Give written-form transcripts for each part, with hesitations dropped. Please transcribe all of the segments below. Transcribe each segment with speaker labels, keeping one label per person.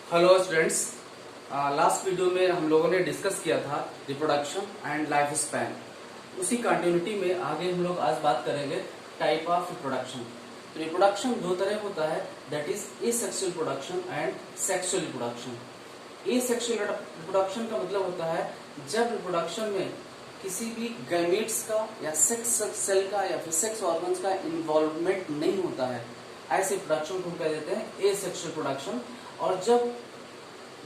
Speaker 1: Hello students, last video में हम लोगों ने डिस्कस किया था रिप्रोडक्शन एंड लाइफ स्पैन। उसी कंटिन्यूटी में आगे हम लोग आज बात करेंगे टाइप ऑफ रिप्रोडक्शन। तो रिप्रोडक्शन दो तरह होता है, that is asexual reproduction and sexual reproduction. Asexual reproduction का मतलब होता है जब रिप्रोडक्शन में किसी भी गैमेट्स का या सेक्स सेल का या फिर सेक्स ऑर्गन्स का इन्वॉल्वमेंट नहीं होता है, ऐसे प्रोडक्शन को हम कह देते हैं एसेक्सुअल प्रोडक्शन। और जब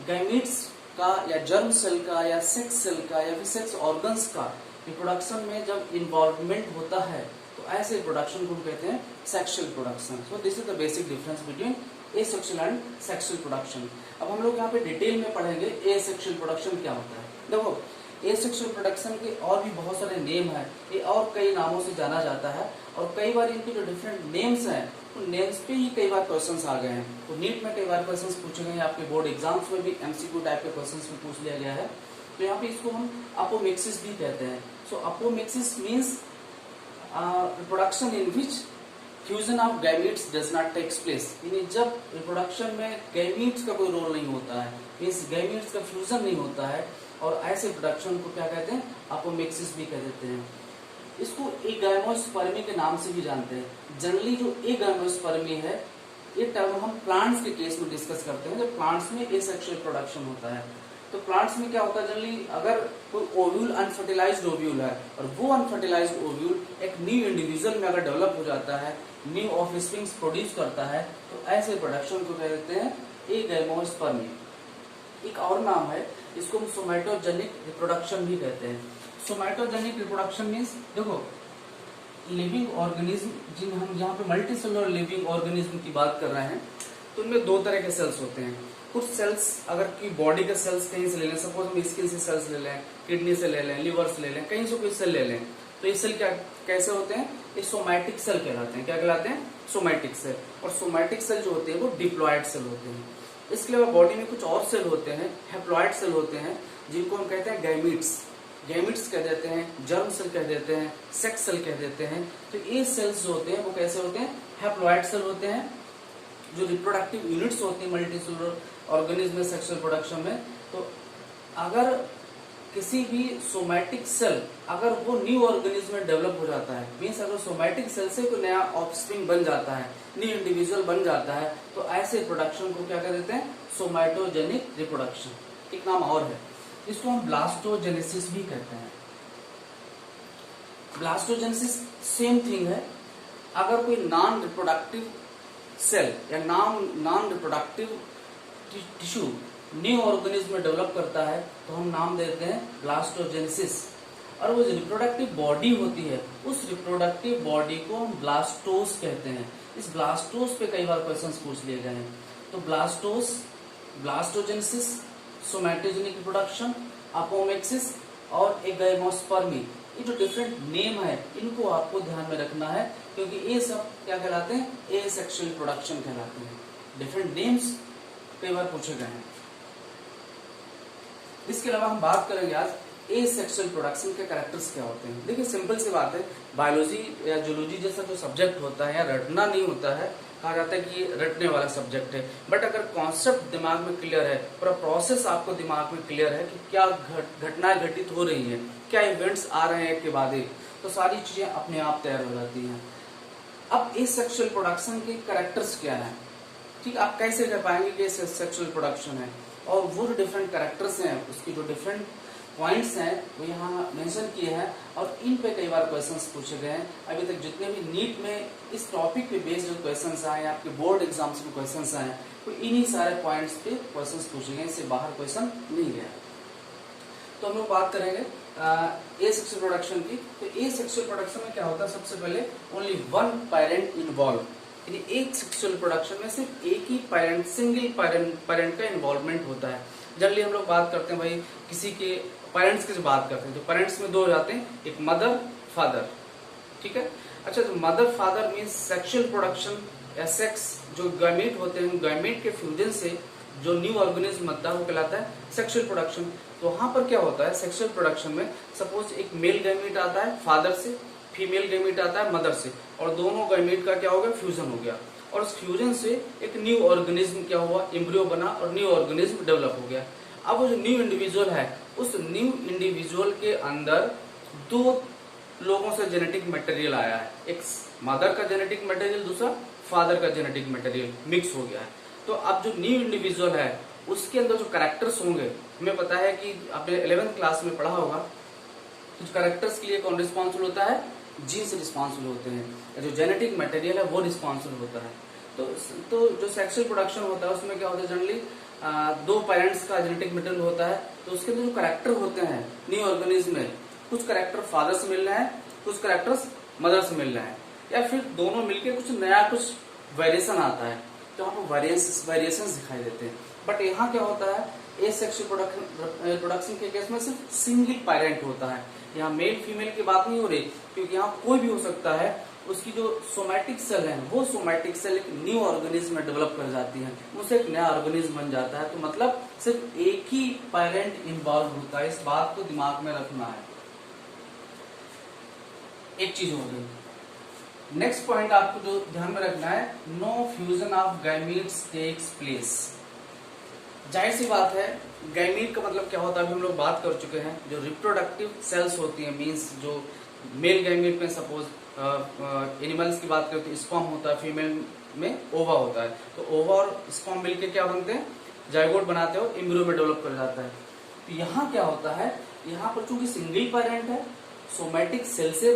Speaker 1: गैमेट्स का या जर्म सेल का या सेक्स सेल का या फिर सेक्स ऑर्गन्स का रिप्रोडक्शन में जब इन्वॉल्वमेंट होता है तो ऐसे रिप्रोडक्शन को हम कहते हैं sexual production. So this is the basic difference between asexual and sexual production. अब हम लोग यहाँ पे डिटेल में पढ़ेंगे एसेक्सुअल प्रोडक्शन क्या होता है। देखो, एसेक्सुअल प्रोडक्शन के और भी बहुत सारे नेम है, ये और कई नामों से जाना जाता है और कई बार इनके जो डिफरेंट नेम्स हैं उन नेम्स पे ही कई बार क्वेश्चंस आ गए हैं। तो नीट में कई बार क्वेश्चंस पूछे गए हैं, आपके बोर्ड एग्जाम्स में भी एमसीक्यू टाइप के क्वेश्चंस में पूछ लिया गया है। तो यहाँ पे इसको हम अपोमिक्सिस भी कहते हैं। So apomixis means reproduction in which fusion of gametes does not takes place, यानी जब रिप्रोडक्शन में गैमेट्स का कोई रोल नहीं होता है, मीन्स गैमेट्स का फ्यूजन नहीं होता है, और ऐसे प्रोडक्शन को क्या कहते हैं, अपोमिक्सिस भी कह देते हैं। इसको एगाइमोस्पर्मी के नाम से भी जानते हैं। जनरली जो एगाइमोस्पर्मी है ये टर्म हम प्लांट्स के केस में डिस्कस करते हैं, जब प्लांट्स में एसेक्सुअल प्रोडक्शन होता है। तो प्लांट्स में क्या होता है, जनरली अगर कोई ओव्यूल अनफर्टिलाइज्ड ओव्यूल है और वो अनफर्टिलाइज्ड ओव्यूल एक न्यू इंडिविजुअल में अगर डेवलप हो जाता है, न्यू ऑफस्प्रिंग्स प्रोड्यूस करता है, तो ऐसे प्रोडक्शन को कह देते हैं एगाइमोस्पर्मी। एक और नाम है, इसको हम सोमैटोजेनिक रिप्रोडक्शन भी कहते हैं। सोमैटोजेनिक रिप्रोडक्शन मीन्स देखो लिविंग ऑर्गेनिज्म, जिन हम यहाँ पे मल्टीसेलुलर लिविंग ऑर्गेनिज्म की बात कर रहे हैं, तो उनमें दो तरह के सेल्स होते हैं। कुछ सेल्स अगर की बॉडी के सेल्स कहीं से ले लें, सपोज हम स्किन से सेल्स ले लें, किडनी से ले लें, लिवर से ले लें, कहीं से कोई सेल ले लें, तो ये सेल क्या कैसे होते हैं, ये सोमैटिक सेल कहलाते हैं। क्या कहलाते हैं, सोमैटिक सेल। और सोमैटिक सेल जो होते हैं वो डिप्लॉयड सेल होते हैं। इसके अलावा बॉडी में कुछ और सेल होते हैं, हैप्लॉयड सेल होते हैं, जिनको हम कहते हैं गैमीट्स। गैमीट्स कह देते हैं, जर्म सेल कह देते हैं, सेक्स सेल कह देते हैं। तो ये सेल्स जो होते हैं वो कैसे होते हैं, हैप्लॉयड सेल होते हैं। जो रिप्रोडक्टिव यूनिट्स होती हैं मल्टीसेलुलर ऑर्गेनिज्म में सेक्सुअल प्रोडक्शन में, तो अगर किसी भी सोमैटिक सेल अगर वो न्यू ऑर्गेनिज्म में डेवलप हो जाता है, मीन्स अगर सोमैटिक सेल से कोई नया ऑफस्प्रिंग बन जाता है, न्यू इंडिविजुअल बन जाता है, तो ऐसे प्रोडक्शन को क्या कह देते हैं, सोमैटोजेनिक रिप्रोडक्शन। एक नाम और है, इसको हम ब्लास्टोजेनेसिस भी कहते हैं। ब्लास्टोजेनेसिस सेम थिंग है। अगर कोई नॉन रिप्रोडक्टिव सेल या non reproductive tissue new organism में डेवलप करता है तो हम नाम देते हैं ब्लास्टोजेनेसिस। और वो जो रिप्रोडक्टिव बॉडी होती है उस रिप्रोडक्टिव बॉडी को हम ब्लास्टोस कहते हैं। इस ब्लास्टोस पे कई बार क्वेश्चंस पूछ लिए गए हैं। तो ब्लास्टोस, ब्लास्टोजेनेसिस, सोमैटोजेनिक रिप्रोडक्शन, अपोमिक्सिस और एगाइमोस्पर्मी, ये जो डिफरेंट नेम है इनको आपको ध्यान में रखना है, क्योंकि ये सब क्या कहलाते हैं, एसेक्सुअल रिप्रोडक्शन कहलाते हैं। डिफरेंट नेम्स कई बार पूछे गए हैं। इसके अलावा हम बात करेंगे आज एसेक्सुअल प्रोडक्शन के कैरेक्टर्स क्या होते हैं। देखिए सिंपल सी बात है, बायोलॉजी या जूलॉजी जैसा जो सब्जेक्ट होता है या रटना नहीं होता है, कहा जाता है कि ये रटने वाला सब्जेक्ट है। बट अगर कॉन्सेप्ट दिमाग में क्लियर है, पूरा प्रोसेस आपको दिमाग में क्लियर है कि क्या घटनाएं घटित हो रही हैं, क्या इवेंट्स आ रहे हैं एक के बाद एक, तो सारी चीजें अपने आप तैयार हो जाती हैं। अब एसेक्सुअल प्रोडक्शन के कैरेक्टर्स क्या है, ठीक, आप कैसे कर पाएंगे कि सेक्सुअल प्रोडक्शन है, और वो जो डिफरेंट कैरेक्टर्स हैं उसकी जो डिफरेंट पॉइंट्स हैं वो यहाँ मेंशन किए हैं, और इन पे कई बार क्वेश्चंस पूछे गए हैं। अभी तक जितने भी नीट में इस टॉपिक पे बेस्ड जो क्वेश्चंस आए, आपके बोर्ड एग्जाम्स में क्वेश्चंस आए, तो इन्हीं सारे पॉइंट्स पे क्वेश्चंस पूछे गए, इससे बाहर क्वेश्चन नहीं गया। तो हम लोग बात करेंगे एसेक्सुअल प्रोडक्शन की। तो एसेक्सुअल प्रोडक्शन में क्या होता है, सबसे पहले ओनली वन पेरेंट इन्वॉल्व, यानी एक सेक्सुअल प्रोडक्शन में सिर्फ एक ही पेरेंट, सिंगल पेरेंट का इन्वॉल्वमेंट होता है। जनरली हम लोग बात करते हैं भाई किसी के पेरेंट्स की बात करते हैं तो पेरेंट्स में दो हो जाते हैं, एक मदर फादर, ठीक है। अच्छा, तो mother father means sexual production या सेक्स जो गैमेट होते हैं, गैमेट के फ्यूजन से जो न्यू ऑर्गेनिज्म बनता है वो कहलाता है सेक्सुअल प्रोडक्शन। तो वहां पर क्या होता है सेक्सुअल प्रोडक्शन में, सपोज एक मेल गैमेट आता है फादर से, फीमेल गैमीट आता है मदर से, और दोनों गैमीट का क्या हो गया, फ्यूजन हो गया, और उस फ्यूजन से एक न्यू ऑर्गेनिज्म क्या हुआ, एम्ब्रियो बना और न्यू ऑर्गेनिज्म डेवलप हो गया। अब वो जो न्यू इंडिविजुअल है, उस न्यू इंडिविजुअल के अंदर दो लोगों से जेनेटिक मटेरियल आया है, एक मदर का जेनेटिक मटेरियल, दूसरा फादर का जेनेटिक मटेरियल मिक्स हो गया है। तो अब जो न्यू इंडिविजुअल है उसके अंदर जो कैरेक्टर्स होंगे, हमें पता है कि आपने 11th क्लास में पढ़ा होगा, कुछ कैरेक्टर्स के लिए कौन रिस्पॉन्सिबल होता है, जीन्स रिस्पॉन्सिबल होते हैं, जो जेनेटिक मटेरियल है वो रिस्पॉन्सिबल होता है। तो जो सेक्सुअल प्रोडक्शन होता है उसमें क्या होता है, जनरली दो पेरेंट्स का जेनेटिक मटेरियल होता है, तो उसके अंदर जो कैरेक्टर होते हैं न्यू ऑर्गेनिज्म में, कुछ कैरेक्टर फादर से मिल रहे हैं, कुछ कैरेक्टर्स मदर से मिल रहे हैं, या फिर दोनों मिलके कुछ नया कुछ वेरिएशन आता है, तो यहाँ पर वेरिएशंस दिखाई देते हैं। बट यहाँ क्या होता है, एसेक्सुअल रिप्रोडक्शन के केस में सिर्फ सिंगल पेरेंट होता है। यहाँ मेल फीमेल की बात नहीं हो रही, क्योंकि यहाँ कोई भी हो सकता है, उसकी जो सोमैटिक सेल है वो सोमैटिक सेल एक न्यू ऑर्गेनिज्म में डेवलप कर जाती है, उससे एक नया ऑर्गेनिज्म बन जाता है। तो मतलब सिर्फ एक ही पेरेंट इन्वॉल्व होता है, इस बात को दिमाग में रखना है। एक चीज हो गई। नेक्स्ट पॉइंट आपको जो ध्यान में रखना है, no fusion of gametes takes place. जाहिर सी बात है, गैमीट का मतलब क्या होता है अभी हम लोग बात कर चुके हैं। जो रिप्रोडक्टिव सेल्स होती हैं, मींस जो मेल गैमीट में सपोज एनिमल्स की बात करें तो स्पर्म होता है, फीमेल में ओवा होता है, तो ओवा और स्पर्म मिलके क्या बनते हैं, जाइगोट बनाते हो, एम्ब्रियो में डेवलप कर जाता है। तो यहाँ क्या होता है, यहाँ पर चूंकि सिंगल पेरेंट है, सोमैटिक सेल से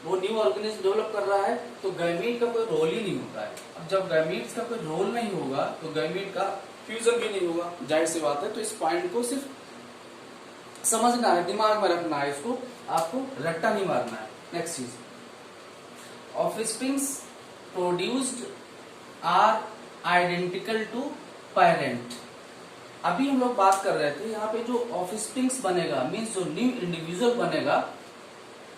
Speaker 1: वो न्यू ऑर्गेनिज्म डेवलप कर रहा है, तो गैमीट का कोई रोल ही नहीं होता है। अब जब गैमीट्स का कोई रोल नहीं होगा तो गैमीट का फ्यूजन भी नहीं होगा, जाहिर सी बात है। तो इस पॉइंट को सिर्फ समझना है, दिमाग में रखना है, इसको आपको रट्टा नहीं मारना है। नेक्स्ट चीज, offsprings produced are identical to parent. अभी हम लोग बात कर रहे थे, यहाँ पे जो ऑफस्प्रिंग्स बनेगा, मीन्स जो न्यू इंडिविजुअल बनेगा,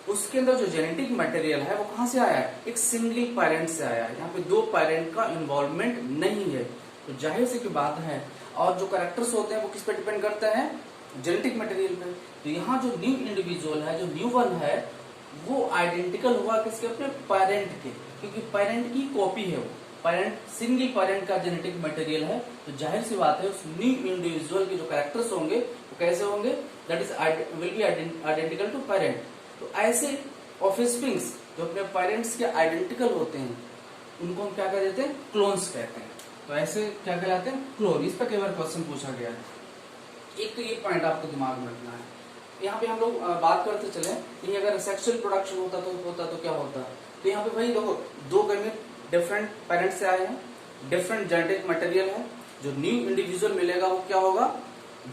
Speaker 1: उसके अंदर जो जेनेटिक मटेरियल है वो कहाँ से आया है, एक सिंगल पेरेंट से आया है। यहाँ पे दो पेरेंट का इन्वॉल्वमेंट नहीं है, तो जाहिर सी की बात है। और जो कैरेक्टर्स होते हैं वो किस पे डिपेंड करते हैं, जेनेटिक मटेरियल पे। तो यहाँ जो न्यू इंडिविजुअल है, जो न्यू वन है, वो आइडेंटिकल हुआ किसके, अपने पेरेंट के, क्योंकि पेरेंट की कॉपी है वो, पेरेंट सिंगल पेरेंट का जेनेटिक मटेरियल है। तो जाहिर सी बात है, उस न्यू इंडिविजुअल के जो कैरेक्टर्स होंगे वो कैसे होंगे, that is will be identical to parent. तो ऐसे ऑफस्प्रिंग्स जो अपने पेरेंट्स के आइडेंटिकल होते हैं, उनको हम क्या कह देते हैं, क्लोन्स कहते हैं। तो ऐसे क्या कहलाते हैं, क्लोन। इस पर कई बार क्वेश्चन पूछा गया है। एक तो ये पॉइंट आपको दिमाग में रखना है। यहाँ पे हम लोग बात करते चले कि अगर सेक्सुअल प्रोडक्शन होता तो क्या होता। तो यहाँ पे भाई देखो, दो गैमेट डिफरेंट पेरेंट्स से आए हैं, डिफरेंट जेनेटिक मटेरियल है, जो न्यू इंडिविजुअल मिलेगा वो क्या होगा,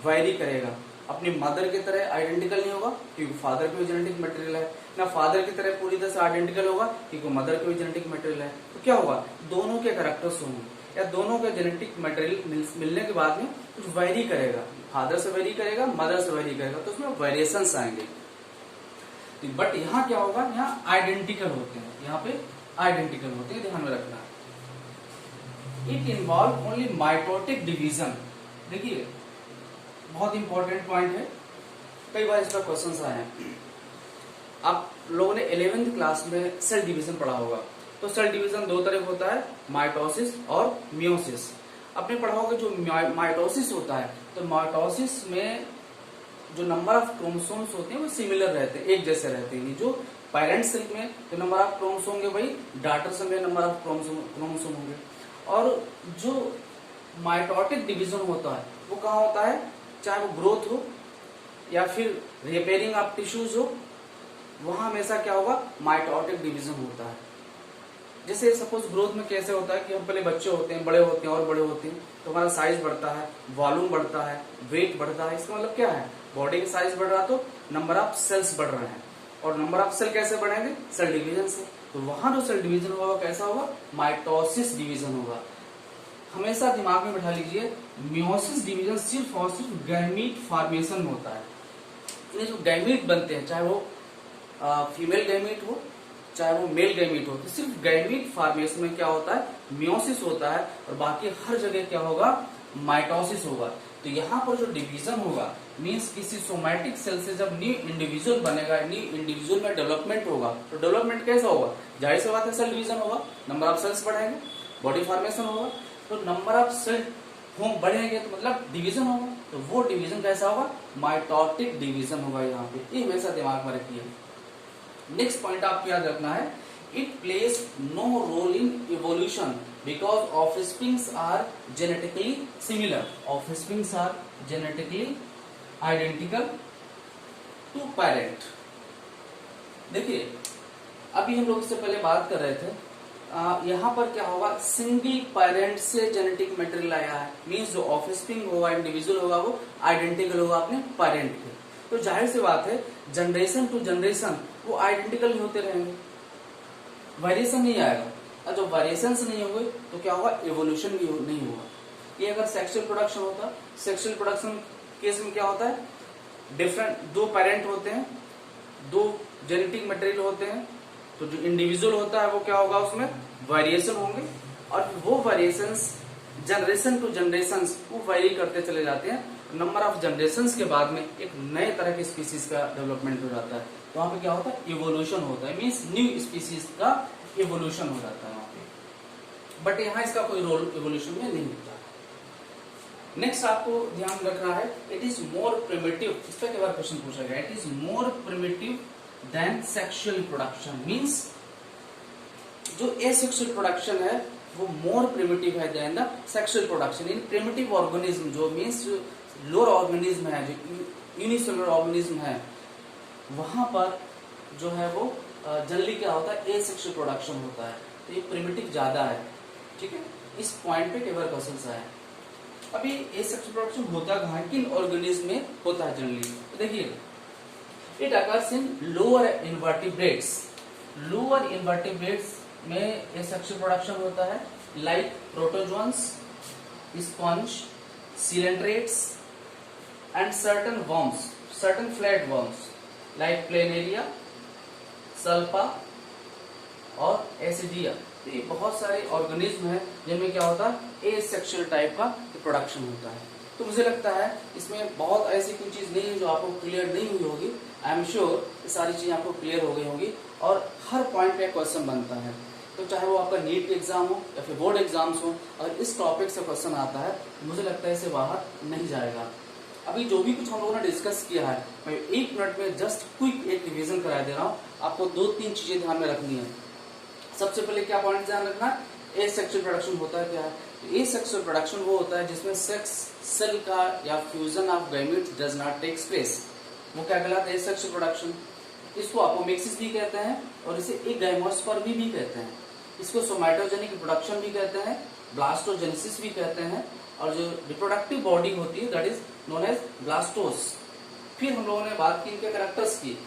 Speaker 1: वेरी करेगा, अपनी मदर की तरह आइडेंटिकल नहीं होगा क्योंकि फादर के भी जेनेटिक मटेरियल है, ना फादर की तरह पूरी तरह से आइडेंटिकल होगा क्योंकि मदर के भी जेनेटिक मटेरियल है। तो क्या होगा, दोनों के कैरेक्टर्स होंगे या दोनों के जेनेटिक मटेरियल मिलने के बाद में कुछ वेरी करेगा, फादर से वेरी करेगा, मदर से वेरी करेगा, तो उसमें वेरिएशंस आएंगे। बट यहाँ क्या होगा, यहाँ आइडेंटिकल होते हैं, यहाँ पे आइडेंटिकल होते हैं, ध्यान में रखना है। It involve only mitotic division. देखिए बहुत इंपॉर्टेंट पॉइंट है, कई बार इस पर क्वेश्चन आए हैं। आप लोगों ने 11th क्लास में सेल डिवीजन पढ़ा होगा। तो सेल डिवीजन दो तरह होता है, माइटोसिस और मियोसिस। आपने पढ़ा होगा जो माइटोसिस होता है, तो माइटोसिस में जो नंबर ऑफ क्रोमोसोम्स होते हैं वो सिमिलर रहते हैं, एक जैसे रहते हैं। जो पेरेंट सेल में जो नंबर ऑफ क्रोमोसोम होंगे वही डॉटर सेल में नंबर ऑफ क्रोमोसोम होंगे। और जो माइटोटिक डिवीजन होता है वो कहाँ होता है, चाहे वो ग्रोथ हो या फिर रिपेयरिंग ऑफ टिश्यूज हो, वहां हमेशा क्या होगा, माइटोटिक डिवीजन होता है। जैसे सपोज ग्रोथ में कैसे होता है कि हम पहले बच्चे होते हैं, बड़े होते हैं और बड़े होते हैं, तो हमारा साइज बढ़ता है, वॉल्यूम बढ़ता है, वेट बढ़ता है। इसका मतलब क्या है, बॉडी का साइज बढ़ रहा तो नंबर ऑफ सेल्स बढ़ रहे हैं, और नंबर ऑफ सेल कैसे बढ़ेंगे, सेल डिवीजन से। तो वहां जो सेल डिवीजन होगा कैसा होगा, माइटोसिस डिवीजन होगा। हमेशा दिमाग में बैठा लीजिए, मियोसिस डिवीजन सिर्फ और सिर्फ गैमीट फॉर्मेशन में होता है। इन्हें जो गैमीट बनते हैं, चाहे वो फीमेल गैमीट हो चाहे वो मेल गैमीट हो, तो सिर्फ गैमीट फॉर्मेशन में क्या होता है, मियोसिस होता है, और बाकी हर जगह क्या होगा, माइटोसिस होगा। तो यहाँ पर जो डिवीजन होगा मीन्स किसी सोमैटिक सेल से जब न्यू इंडिविजुअल बनेगा, न्यू इंडिविजुअल में डेवलपमेंट होगा, तो डेवलपमेंट कैसा होगा, जाहिर सी बात है सेल डिवीजन होगा, नंबर ऑफ सेल्स बढ़ेंगे, बॉडी फॉर्मेशन होगा, तो नंबर ऑफ सेल बढ़ेंगे तो मतलब डिवीजन होगा, तो वो डिवीजन कैसा होगा, माइटोटिक डिवीजन होगा यहाँ पे, ये हमेशा दिमाग में रखिए। नेक्स्ट पॉइंट आपको याद रखना है, it plays no role in evolution because offsprings are genetically similar, offsprings are genetically identical to parent. देखिए अभी हम लोग इससे पहले बात कर रहे थे, यहाँ पर क्या होगा, सिंगल पेरेंट से जेनेटिक मटेरियल आया है, मीन्स जो ऑफस्प्रिंग होगा, इंडिविजुअल होगा, वो आइडेंटिकल होगा अपने पेरेंट के। तो जाहिर सी बात है जनरेशन टू जनरेशन वो आइडेंटिकल होते रहेंगे, वेरिएशन नहीं आएगा, और जब वेरिएशन नहीं होंगे तो क्या होगा, इवोल्यूशन भी नहीं होगा। ये अगर सेक्सुअल प्रोडक्शन होता, सेक्सुअल प्रोडक्शन केस में क्या होता है, डिफरेंट दो पेरेंट होते हैं, दो जेनेटिक मटेरियल होते हैं, तो जो इंडिविजुअल होता है वो क्या होगा, उसमें वेरिएशन होंगे, और वो वेरिएशंस जनरेशन टू जनरेशन वो वेरी करते चले जाते हैं। नंबर ऑफ जनरेशंस के बाद में एक नए तरह के स्पीसीज का डेवलपमेंट हो जाता है, तो वहां पे क्या होता है, इवोल्यूशन होता है, मीन्स न्यू स्पीसीज का इवोल्यूशन हो जाता है वहां पे। बट यहाँ इसका कोई रोल इवोल्यूशन में नहीं होता। नेक्स्ट आपको ध्यान रखना है, इट इज मोर प्रिमिटिव, इस पर कई बार क्वेश्चन पूछा गया, it is more primitive than sexual production, means जो एसेक्सुअल प्रोडक्शन है वो मोर प्रिमिटिव है than the sexual production. In primitive organism जो मीन्स लोअर ऑर्गेनिज्म है, जो यूनिसेलुलर ऑर्गेनिज्म है, वहां पर जो है वो जनरली क्या होता है, एसेक्सुअल प्रोडक्शन होता है, तो ये प्रिमिटिव ज्यादा है। ठीक है, इस पॉइंट पे कई बार क्वेश्चन आए। अभी एसेक्सुअल प्रोडक्शन होता कहाँ है, किन ऑर्गेनिज्म में होता है जनरली, तो देखिए it occurs in lower invertebrates, lower invertebrates में एसेक्सुअल प्रोडक्शन होता है, like protozoans, sponge, coelenterates and certain worms, certain flat worms like planaria, salpa और एसिडिया। तो ये बहुत सारे ऑर्गेनिज्म हैं जिनमें क्या होता है, एसेक्सुअल टाइप का प्रोडक्शन होता है। तो मुझे लगता है इसमें बहुत ऐसी कोई चीज नहीं है जो आपको क्लियर नहीं हुई होगी। आई एम श्योर ये सारी चीजें आपको क्लियर हो गई होगी, और हर पॉइंट पे क्वेश्चन बनता है, तो चाहे वो आपका नीट एग्जाम हो या फिर बोर्ड एग्जाम्स हो, अगर इस टॉपिक से क्वेश्चन आता है मुझे लगता है इसे बाहर नहीं जाएगा। अभी जो भी कुछ हम लोगों ने डिस्कस किया है, मैं 1 मिनट में जस्ट क्विक एक रिवीजन करा दे रहा हूँ। आपको 2-3 चीजें ध्यान में रखनी है। सबसे पहले क्या पॉइंट ध्यान रखना है, एसेक्सुअल प्रोडक्शन होता है क्या है, एसेक्सुअल प्रोडक्शन वो होता है जिसमें सेक्स सेल का या fusion of gametes does not takes place, वो क्या कहलाता है, एसेक्सुअल प्रोडक्शन। इसको अपोमिक्सिस भी कहते हैं और इसे एगाइमोस्पर्मी भी कहते हैं, इसको सोमैटोजेनिक प्रोडक्शन भी कहते हैं, ब्लास्टोजेनेसिस भी कहते हैं, और जो रिप्रोडक्टिव बॉडी होती है दैट इज नोन एज ब्लास्टोस। फिर हम लोगों ने बात की इनके कैरेक्टर्स की,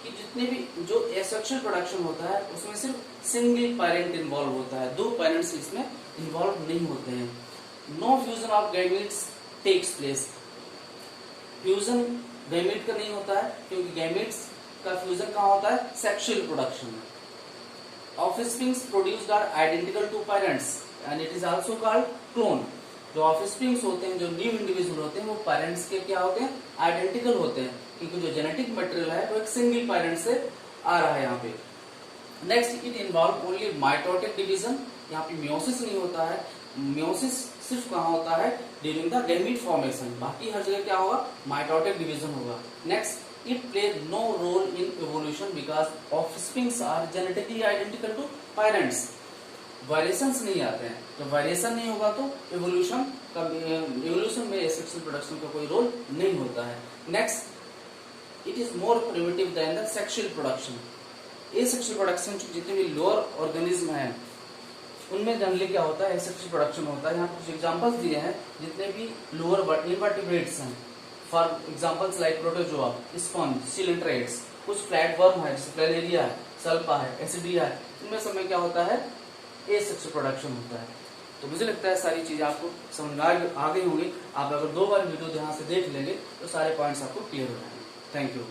Speaker 1: कि जितने भी जो एसेक्सुअल प्रोडक्शन होता है उसमें सिर्फ सिंगल पेरेंट इन्वॉल्व होता है, 2 पेरेंट्स इसमें इन्वॉल्व नहीं होते हैं। No fusion of gametes takes place, fusion gamete का नहीं होता है क्योंकि गैमेट्स का फ्यूजन कहाँ होता है, सेक्सुअल प्रोडक्शन में। Offsprings produced are identical to parents and it is also called clone. जो ऑफस्प्रिंग्स होते हैं, जो न्यू इंडिविजुअल होते हैं, वो पेरेंट्स के क्या होते हैं, आइडेंटिकल होते हैं, क्योंकि जो जेनेटिक मटेरियल है वो एक सिंगल पेरेंट से आ रहा है यहाँ पे। Next, it involve only mitotic division, यहाँ पे मियोसिस नहीं होता है, मियोसिस सिर्फ कहाँ होता है, ड्यूरिंग द गैमीट फॉर्मेशन, बाकी हर जगह क्या होगा, माइटोटिक डिवीजन होगा। Next, it played no role in evolution because offsprings are genetically identical to parents. Variations नहीं आते हैं, तो वेरिएशन नहीं होगा तो इवोल्यूशन में एसेक्सुअल प्रोडक्शन का कोई रोल नहीं होता है। Next, it is more primitive than the sexual production. Asexual production जितने भी लोअर ऑर्गेनिज्म हैं उनमें जनरली क्या होता है, एसेक्सुअल प्रोडक्शन होता है। यहाँ कुछ एग्जांपल्स दिए हैं, जितने भी लोअर इनवर्टिब्रेट्स हैं, for examples like protozoa, sponge, coelenterates, कुछ फ्लैट वर्म है जैसे प्लेनेरिया है, सल्पा है, एसिडिया है, इनमें समय क्या होता है, एसेक्सुअल प्रोडक्शन होता है। तो मुझे लगता है सारी चीजें आपको समझ में आ गई होंगी। आप अगर 2 बार वीडियो ध्यान से देख लेंगे तो सारे पॉइंट्स आपको क्लियर हो जाएंगे। Thank you.